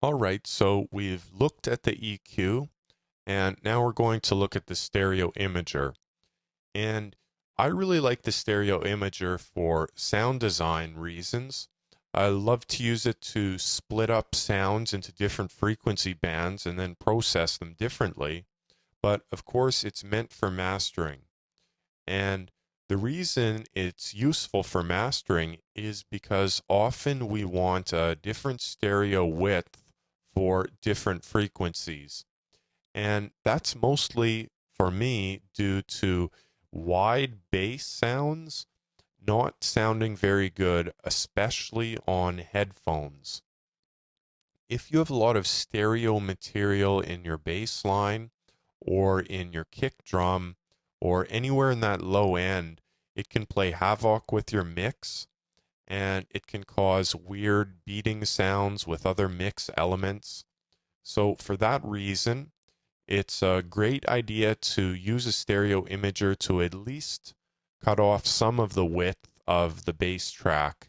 All right, so we've looked at the EQ, and now we're going to look at the stereo imager. And I really like the stereo imager for sound design reasons. I love to use it to split up sounds into different frequency bands and then process them differently. But of course, it's meant for mastering. And the reason it's useful for mastering is because often we want a different stereo width for different frequencies. And that's mostly for me due to wide bass sounds not sounding very good, especially on headphones. If you have a lot of stereo material in your bass line or in your kick drum or anywhere in that low end, it can play havoc with your mix and it can cause weird beating sounds with other mix elements. So for that reason, it's a great idea to use a stereo imager to at least cut off some of the width of the bass track.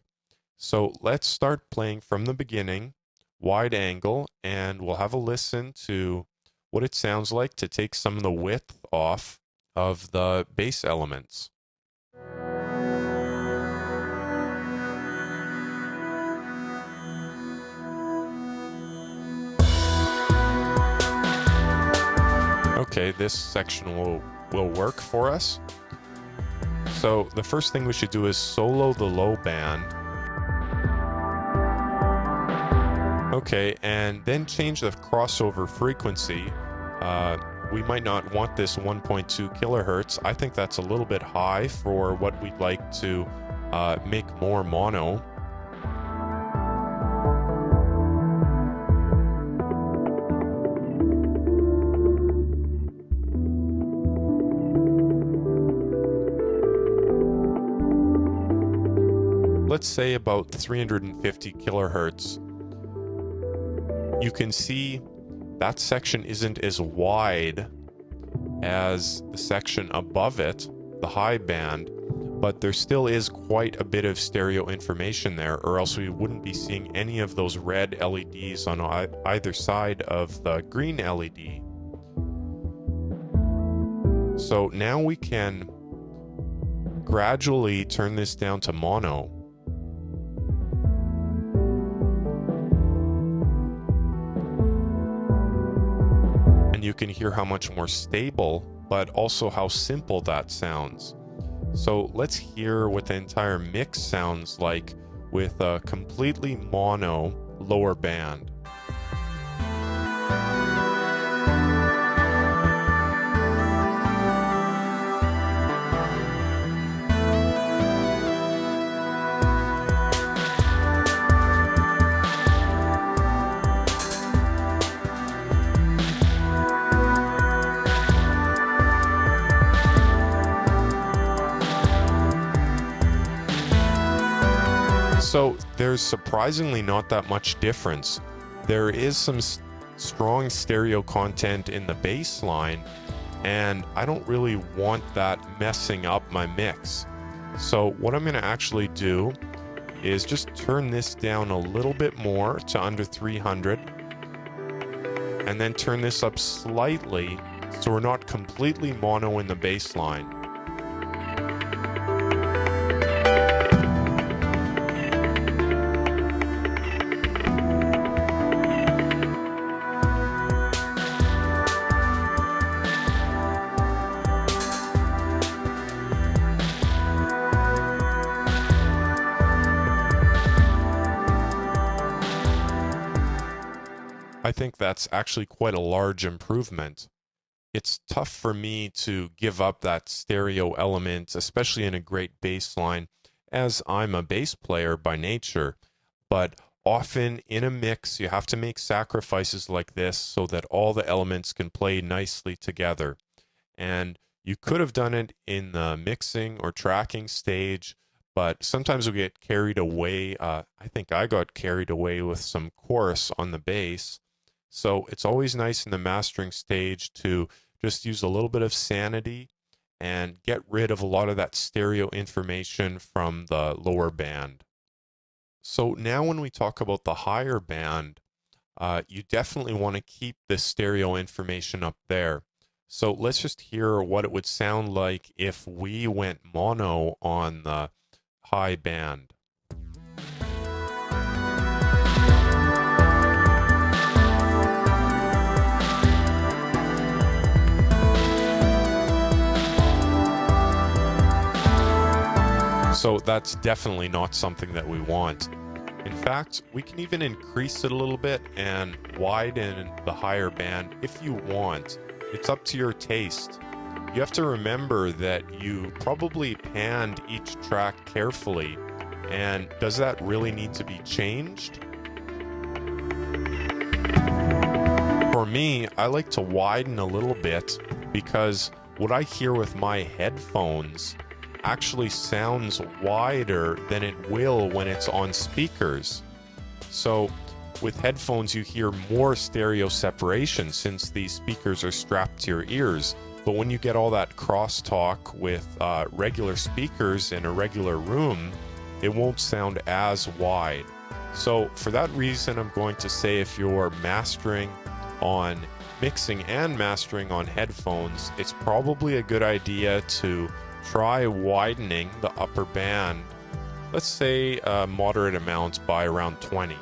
So let's start playing from the beginning, wide angle, and we'll have a listen to what it sounds like to take some of the width off of the bass elements. Okay, this section will work for us. So the first thing we should do is solo the low band. Okay, and then change the crossover frequency. We might not want this 1.2 kilohertz. I think that's a little bit high for what we'd like to make more mono. Let's say about 350 kilohertz. You can see that section isn't as wide as the section above it, the high band, but there still is quite a bit of stereo information there, or else we wouldn't be seeing any of those red LEDs on either side of the green LED. So now we can gradually turn this down to mono. You can hear how much more stable, but also how simple that sounds. So let's hear what the entire mix sounds like with a completely mono lower band. So there's surprisingly not that much difference. There is some strong stereo content in the bass line, and I don't really want that messing up my mix. So what I'm going to actually do is just turn this down a little bit more to under 300, and then turn this up slightly so we're not completely mono in the bass line. I think that's actually quite a large improvement. It's tough for me to give up that stereo element, especially in a great bass line, as I'm a bass player by nature. But often in a mix, you have to make sacrifices like this so that all the elements can play nicely together. And you could have done it in the mixing or tracking stage, but sometimes we get carried away. I think I got carried away with some chorus on the bass. So it's always nice in the mastering stage to just use a little bit of sanity and get rid of a lot of that stereo information from the lower band. So now when we talk about the higher band, you definitely want to keep the stereo information up there. So let's just hear what it would sound like if we went mono on the high band. So that's definitely not something that we want. In fact, we can even increase it a little bit and widen the higher band if you want. It's up to your taste. You have to remember that you probably panned each track carefully, and does that really need to be changed? For me, I like to widen a little bit because what I hear with my headphones actually sounds wider than it will when it's on speakers. So with headphones, you hear more stereo separation since these speakers are strapped to your ears. But when you get all that crosstalk with regular speakers in a regular room, it won't sound as wide. So for that reason, I'm going to say if you're mixing and mastering on headphones, it's probably a good idea to try widening the upper band, let's say a moderate amount by around 20.